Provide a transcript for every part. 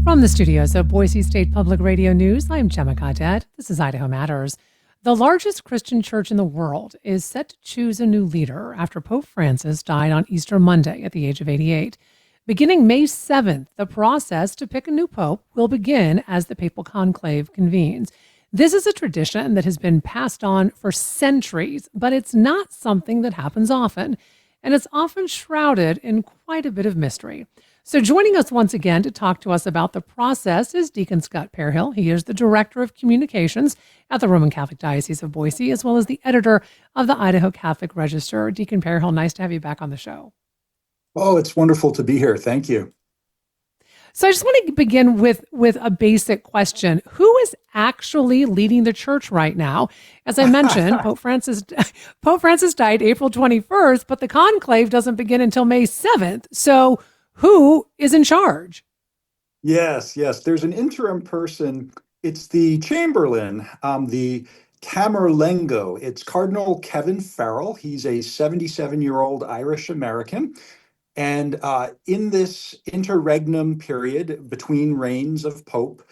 From the studios of Boise State Public Radio News, I'm Gemma Cadet. This is Idaho Matters. The largest Christian church in the world is set to choose a new leader after Pope Francis died on Easter Monday at the age of 88. Beginning May 7th, the process to pick a new pope will begin as the papal conclave convenes. This is a tradition that has been passed on for centuries, but it's not something that happens often, and it's often shrouded in quite a bit of mystery. So joining us once again to talk to us about the process is Deacon Scott Pearhill. He is the Director of Communications at the Roman Catholic Diocese of Boise, as well as the editor of the Idaho Catholic Register. Deacon Pearhill, nice to have you back on the show. Oh, it's wonderful to be here. Thank you. So I just want to begin with a basic question. Who is actually leading the church right now? As I mentioned, Pope Francis died April 21st, but the conclave doesn't begin until May 7th. So who is in charge? Yes. There's an interim person. It's the Chamberlain, the Camerlengo. It's Cardinal Kevin Farrell. He's a 77-year-old Irish American. And in this interregnum period between reigns of Pope,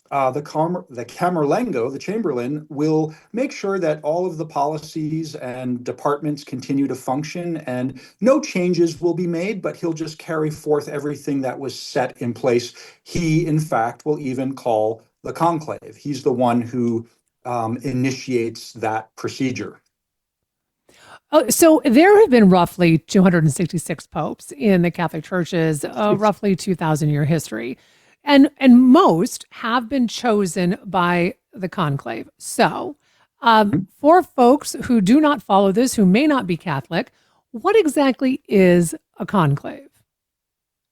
the Camerlengo, the Chamberlain, will make sure that all of the policies and departments continue to function and no changes will be made, but he'll just carry forth everything that was set in place. He, in fact, will even call the conclave. He's the one who initiates that procedure. Oh, so there have been roughly 266 popes in the Catholic Church's roughly 2,000-year history. And most have been chosen by the conclave. So for folks who do not follow this, who may not be Catholic, what exactly is a conclave?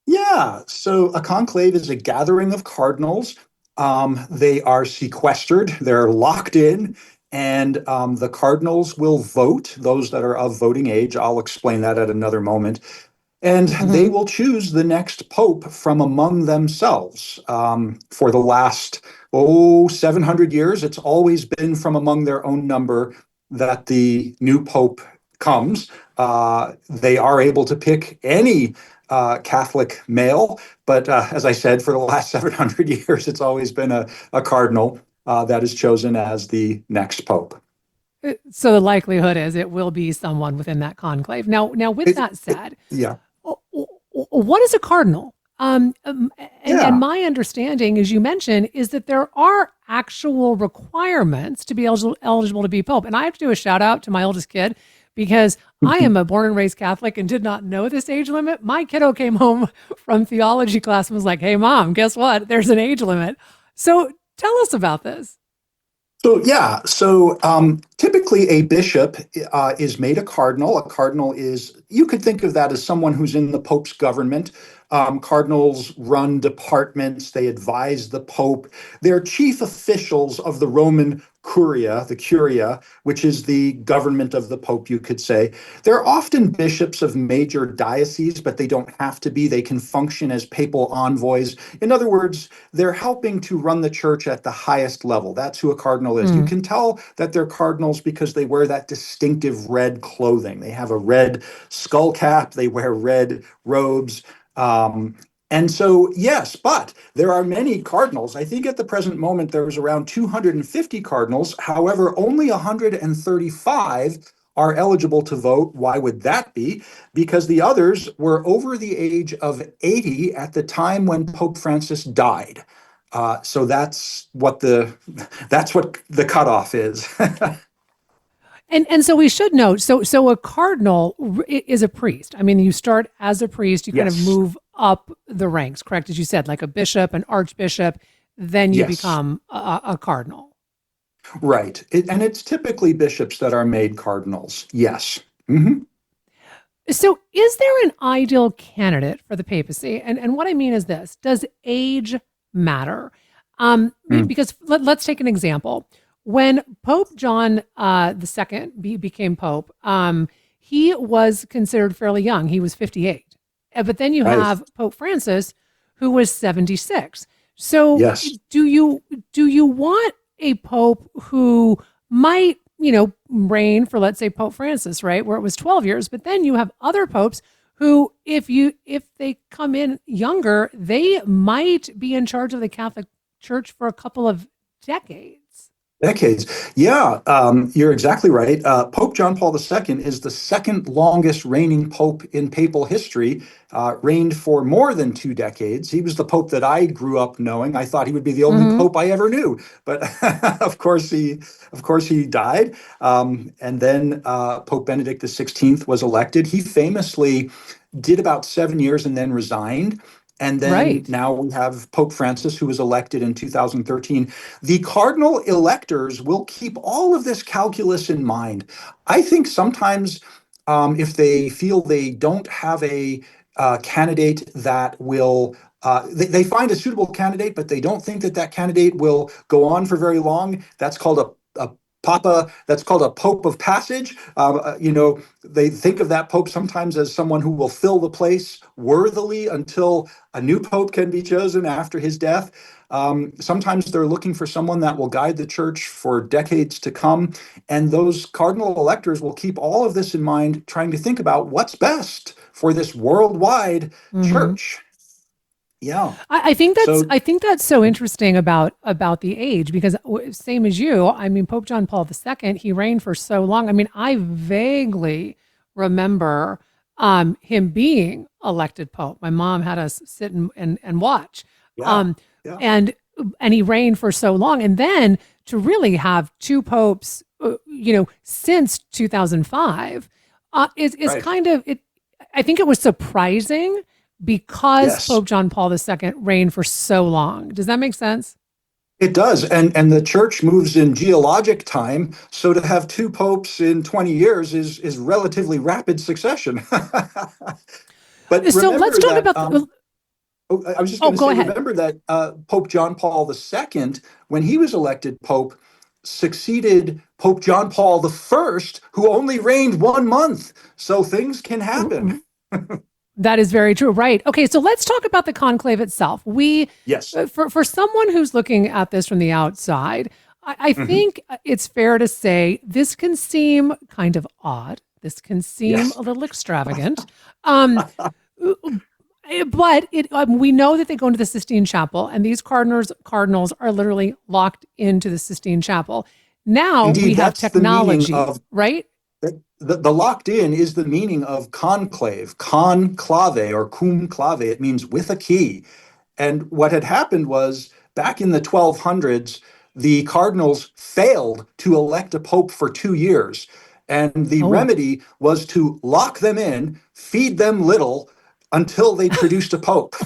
Yeah, so a conclave is a gathering of cardinals. They are sequestered, they're locked in, and the cardinals will vote, those that are of voting age. I'll explain that at another moment. And they will choose the next pope from among themselves. For the last, 700 years, it's always been from among their own number that the new pope comes. They are able to pick any Catholic male, but as I said, for the last 700 years, it's always been a cardinal that is chosen as the next pope. So the likelihood is it will be someone within that conclave. Now with that said, what is a cardinal? And my understanding, as you mentioned, is that there are actual requirements to be eligible to be pope. And I have to do a shout out to my oldest kid because I am a born and raised Catholic and did not know this age limit. My kiddo came home from theology class and was like, "Hey, Mom, guess what? There's an age limit." So tell us about this. So typically a bishop is made a cardinal. A cardinal is, you could think of that as someone who's in the Pope's government. Cardinals run departments, they advise the Pope. They're chief officials of the Roman Curia, which is the government of the Pope, you could say. They're often bishops of major dioceses, but they don't have to be. They can function as papal envoys. In other words, they're helping to run the church at the highest level. That's who a cardinal is. You can tell that they're cardinals because they wear that distinctive red clothing. They have a red skull cap, they wear red robes. And so, yes, but there are many cardinals. I think at the present moment, there's around 250 cardinals. However, only 135 are eligible to vote. Why would that be? Because the others were over the age of 80 at the time when Pope Francis died. So that's what the cutoff is. And so we should note, so a cardinal is a priest. I mean, you start as a priest, you kind of move up the ranks, correct? As you said, like a bishop, an archbishop, then you become a cardinal. Right. And it's typically bishops that are made cardinals. Yes. So is there an ideal candidate for the papacy? And what I mean is this, does age matter? Because let's take an example. When Pope John II became Pope, he was considered fairly young. He was 58. But then you have Pope Francis, who was 76. So do you want a pope who might, reign for, let's say, Pope Francis, right, where it was 12 years, but then you have other popes who, if they come in younger, they might be in charge of the Catholic Church for a couple of decades. Decades. Yeah, you're exactly right. Pope John Paul II is the second longest reigning pope in papal history, reigned for more than 2 decades. He was the pope that I grew up knowing. I thought he would be the only Mm-hmm. pope I ever knew, but of course, he died. And then Pope Benedict XVI was elected. He famously did about 7 years and then resigned. And then Right. now we have Pope Francis, who was elected in 2013. The cardinal electors will keep all of this calculus in mind. I think sometimes, if they feel they don't have a candidate that will, they find a suitable candidate, but they don't think that that candidate will go on for very long. That's called a Papa, that's called a Pope of Passage. They think of that Pope sometimes as someone who will fill the place worthily until a new Pope can be chosen after his death. Sometimes they're looking for someone that will guide the church for decades to come. And those cardinal electors will keep all of this in mind, trying to think about what's best for this worldwide Mm-hmm. church. Yeah. I So, think that's so interesting about the age because same as you, I mean Pope John Paul II, he reigned for so long. I mean, I vaguely remember him being elected pope. My mom had us sit and watch. yeah. Um, Yeah. and he reigned for so long, and then to really have two popes, since 2005, is Right. kind of it. I think it was surprising because Yes. Pope John Paul II reigned for so long. Does that make sense? It does, and the church moves in geologic time, so to have two popes in 20 years is relatively rapid succession. But So let's remember talk that, about the. I was just Oh, going to go say, ahead. remember that Pope John Paul II, when he was elected pope, succeeded Pope John Paul I, who only reigned 1 month. So things can happen. That is very true. Right. Okay. So let's talk about the conclave itself. Yes. For someone who's looking at this from the outside, I Hmm. think it's fair to say this can seem kind of odd. This can seem Yes. a little extravagant. Um, but we know that they go into the Sistine Chapel, and these cardinals are literally locked into the Sistine Chapel. Now we Indeed, have that's the meaning technology, of right? the locked in is the meaning of conclave, conclave or cum clave. It means with a key. And what had happened was back in the 1200s, the cardinals failed to elect a pope for 2 years. And the Oh, remedy was to lock them in, feed them little until they produced a pope.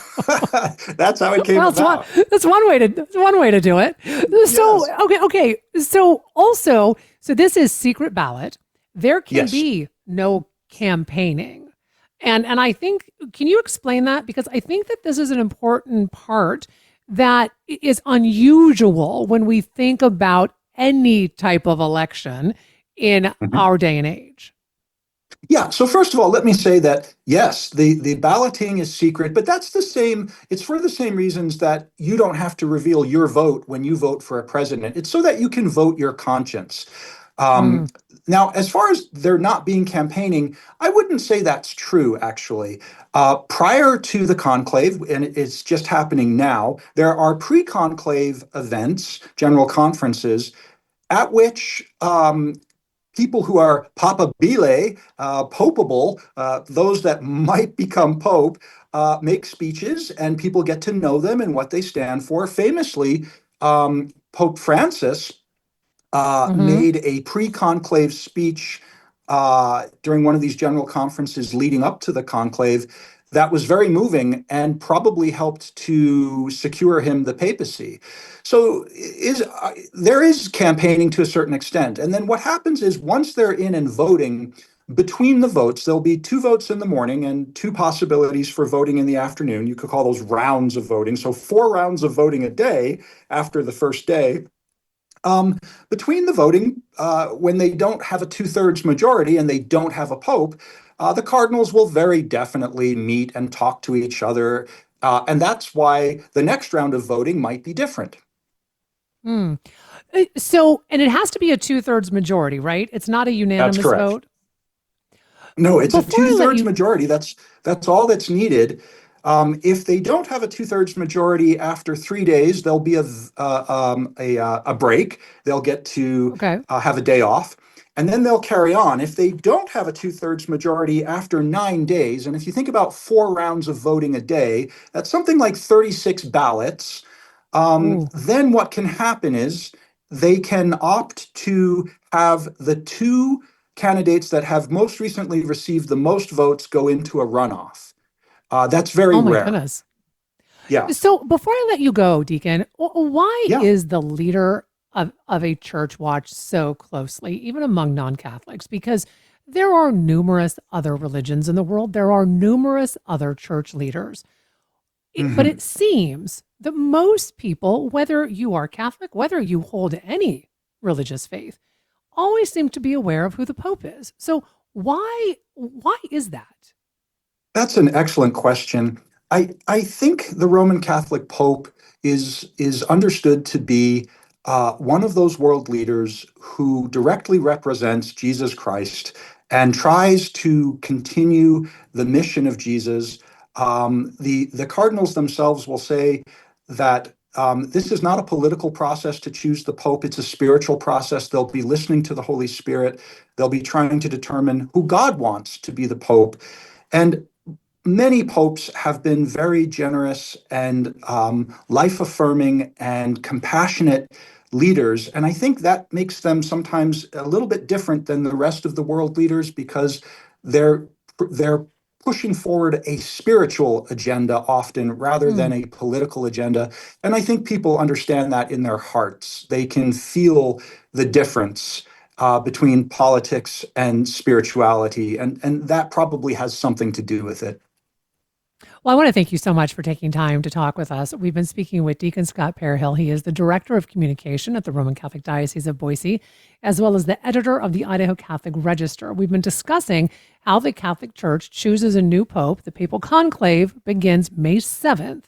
That's how it came well, about. that's one way to do it. So Yes. okay. So also, so this is secret ballot. There can Yes. be no campaigning, and I think can you explain that because I think that this is an important part that is unusual when we think about any type of election in Mhm. our day and age. Yeah. So first of all, let me say that yes, the balloting is secret, but that's the same. It's for the same reasons that you don't have to reveal your vote when you vote for a president. It's so that you can vote your conscience. Um, Mm, Now, as far as there not being campaigning, I wouldn't say that's true, actually. Prior to the conclave, and it's just happening now, there are pre conclave events, general conferences, at which people who are papabile, popeable, those that might become pope, make speeches and people get to know them and what they stand for. Famously, Pope Francis mm-hmm. made a pre-conclave speech during one of these general conferences leading up to the conclave that was very moving and probably helped to secure him the papacy. So there is campaigning to a certain extent. And then what happens is once they're in and voting, between the votes, there'll be two votes in the morning and two possibilities for voting in the afternoon. You could call those rounds of voting. So 4 rounds of voting a day after the first day. Um, Between the voting, when they don't have a two-thirds majority and they don't have a pope, the cardinals will very definitely meet and talk to each other. And that's why the next round of voting might be different. Mm. So, and it has to be a two-thirds majority, right? It's not a That's unanimous correct. vote. No, it's a Before I let two-thirds you, majority. That's all that's needed. If they don't have a two-thirds majority after 3 days, there'll be a break. They'll get to okay, have a day off, and then they'll carry on. If they don't have a two-thirds majority after 9 days, and if you think about 4 rounds of voting a day, that's something like 36 ballots. ooh, Then what can happen is they can opt to have the two candidates that have most recently received the most votes go into a runoff. That's very oh my rare. goodness. Yeah. So before I let you go, Deacon, why Yeah. is the leader of a church watched so closely, even among non-Catholics? Because there are numerous other religions in the world. There are numerous other church leaders. But Mhm. it seems that most people, whether you are Catholic, whether you hold any religious faith, always seem to be aware of who the Pope is. So why is that? That's an excellent question. I think the Roman Catholic Pope is understood to be one of those world leaders who directly represents Jesus Christ and tries to continue the mission of Jesus. The cardinals themselves will say that this is not a political process to choose the Pope, it's a spiritual process. They'll be listening to the Holy Spirit, they'll be trying to determine who God wants to be the Pope. And many popes have been very generous and life affirming and compassionate leaders. And I think that makes them sometimes a little bit different than the rest of the world leaders because they're they're pushing forward a spiritual agenda often rather Hmm. than a political agenda. And I think people understand that in their hearts. They can feel the difference between politics and spirituality, and that probably has something to do with it. Well, I want to thank you so much for taking time to talk with us. We've been speaking with Deacon Scott Pearhill. He is the Director of Communication at the Roman Catholic Diocese of Boise, as well as the editor of the Idaho Catholic Register. We've been discussing how the Catholic Church chooses a new pope. The papal conclave begins May 7th.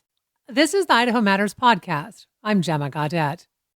This is the Idaho Matters podcast. I'm Gemma Gaudet.